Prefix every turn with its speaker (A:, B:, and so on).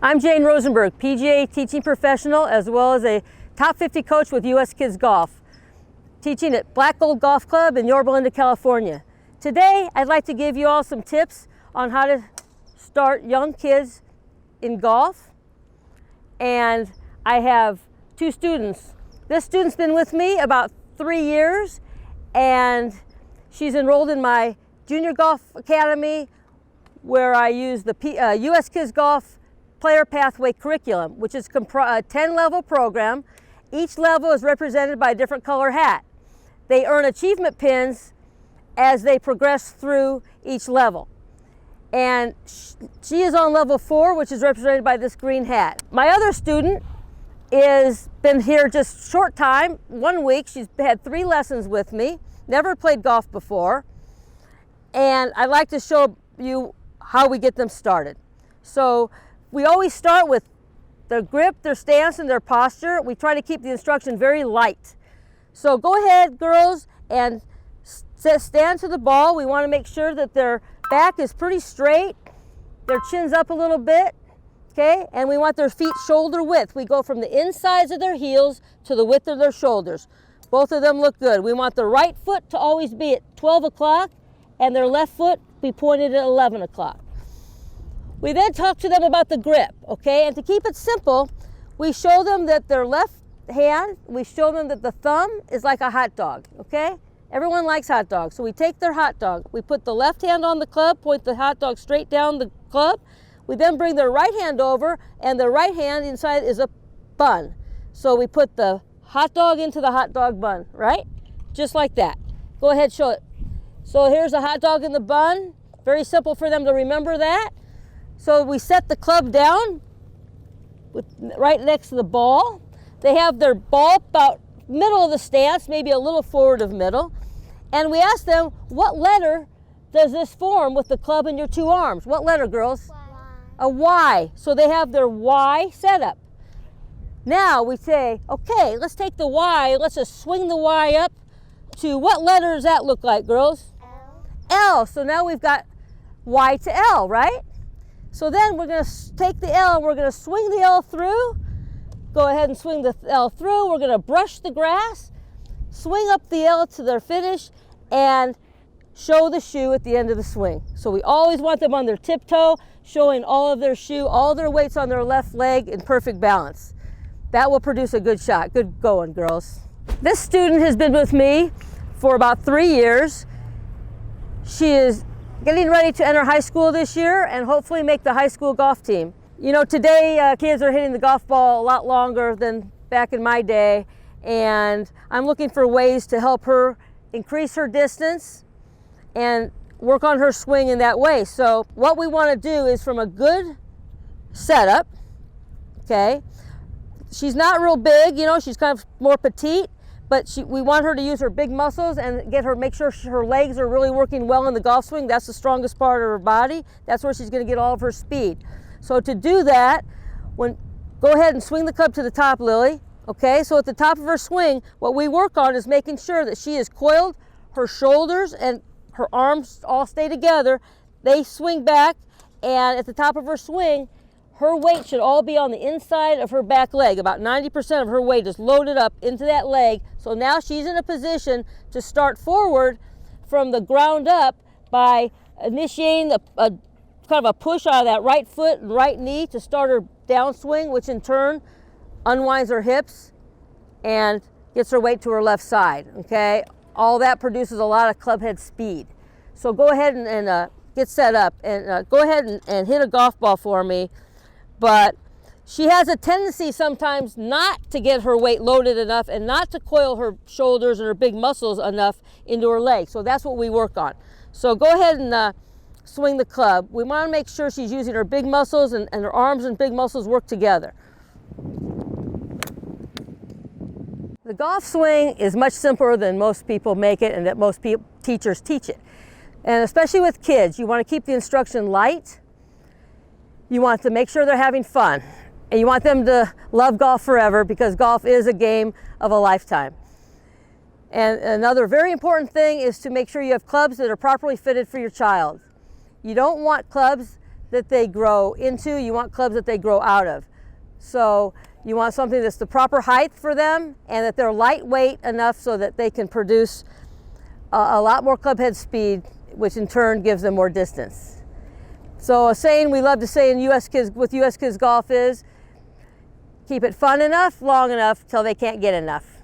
A: I'm Jane Rosenberg, PGA teaching professional as well as a top 50 coach with US Kids Golf, teaching at Black Gold Golf Club in Yorba Linda, California. Today, I'd like to give you all some tips on how to start young kids in golf. And I have two students. This student's been with me about 3 years, and she's enrolled in my Junior Golf Academy, where I use the US Kids Golf Player Pathway Curriculum, which is a 10-level program. Each level is represented by a different color hat. They earn achievement pins as they progress through each level. And she is on level 4, which is represented by this green hat. My other student is been here just short time, 1 week. She's had 3 lessons with me, never played golf before. And I'd like to show you how we get them started. So we always start with their grip, their stance, and their posture. We try to keep the instruction very light. So go ahead, girls, and stand to the ball. We want to make sure that their back is pretty straight, their chin's up a little bit, okay? And we want their feet shoulder width. We go from the insides of their heels to the width of their shoulders. Both of them look good. We want the right foot to always be at 12 o'clock and their left foot be pointed at 11 o'clock. We then talk to them about the grip, okay? And to keep it simple, we show them that their left hand, we show them that the thumb is like a hot dog, okay? Everyone likes hot dogs. So we take their hot dog, we put the left hand on the club, point the hot dog straight down the club. We then bring their right hand over, and the right hand inside is a bun. So we put the hot dog into the hot dog bun, right? Just like that. Go ahead, show it. So here's a hot dog in the bun. Very simple for them to remember that. So we set the club down right next to the ball. They have their ball about middle of the stance, maybe a little forward of middle. And we ask them, what letter does this form with the club in your 2 arms? What letter, girls?
B: Y.
A: A Y. So they have their Y setup. Now we say, okay, let's take the Y, let's just swing the Y up to, what letter does that look like, girls?
B: L.
A: L. So now we've got Y to L, right? So then we're going to take the L and we're going to swing the L through. Go ahead and swing the L through. We're going to brush the grass, swing up the L to their finish, and show the shoe at the end of the swing. So we always want them on their tiptoe, showing all of their shoe, all their weights on their left leg in perfect balance. That will produce a good shot. Good going, girls. This student has been with me for about 3 years. She is getting ready to enter high school this year and hopefully make the high school golf team. You know, today kids are hitting the golf ball a lot longer than back in my day, and I'm looking for ways to help her increase her distance and work on her swing in that way. So what we want to do is from a good setup, okay? She's not real big, you know, she's kind of more petite, but we want her to use her big muscles and make sure her legs are really working well in the golf swing. That's the strongest part of her body. That's where she's going to get all of her speed. So to do that, go ahead and swing the club to the top, Lily. Okay, so at the top of her swing, what we work on is making sure that she is coiled, her shoulders and her arms all stay together. They swing back, and at the top of her swing, her weight should all be on the inside of her back leg. About 90% of her weight is loaded up into that leg. So now she's in a position to start forward from the ground up by initiating a kind of a push out of that right foot and right knee to start her downswing, which in turn unwinds her hips and gets her weight to her left side, okay? All that produces a lot of club head speed. So go ahead and get set up and go ahead and hit a golf ball for me. But she has a tendency sometimes not to get her weight loaded enough and not to coil her shoulders and her big muscles enough into her legs. So that's what we work on. So go ahead and swing the club. We want to make sure she's using her big muscles and her arms and big muscles work together. The golf swing is much simpler than most people make it and that most teachers teach it. And especially with kids, you want to keep the instruction light. You want to make sure they're having fun. And you want them to love golf forever, because golf is a game of a lifetime. And another very important thing is to make sure you have clubs that are properly fitted for your child. You don't want clubs that they grow into. You want clubs that they grow out of. So you want something that's the proper height for them and that they're lightweight enough so that they can produce a lot more club head speed, which in turn gives them more distance. So a saying we love to say in with US Kids Golf is, keep it fun enough, long enough, till they can't get enough.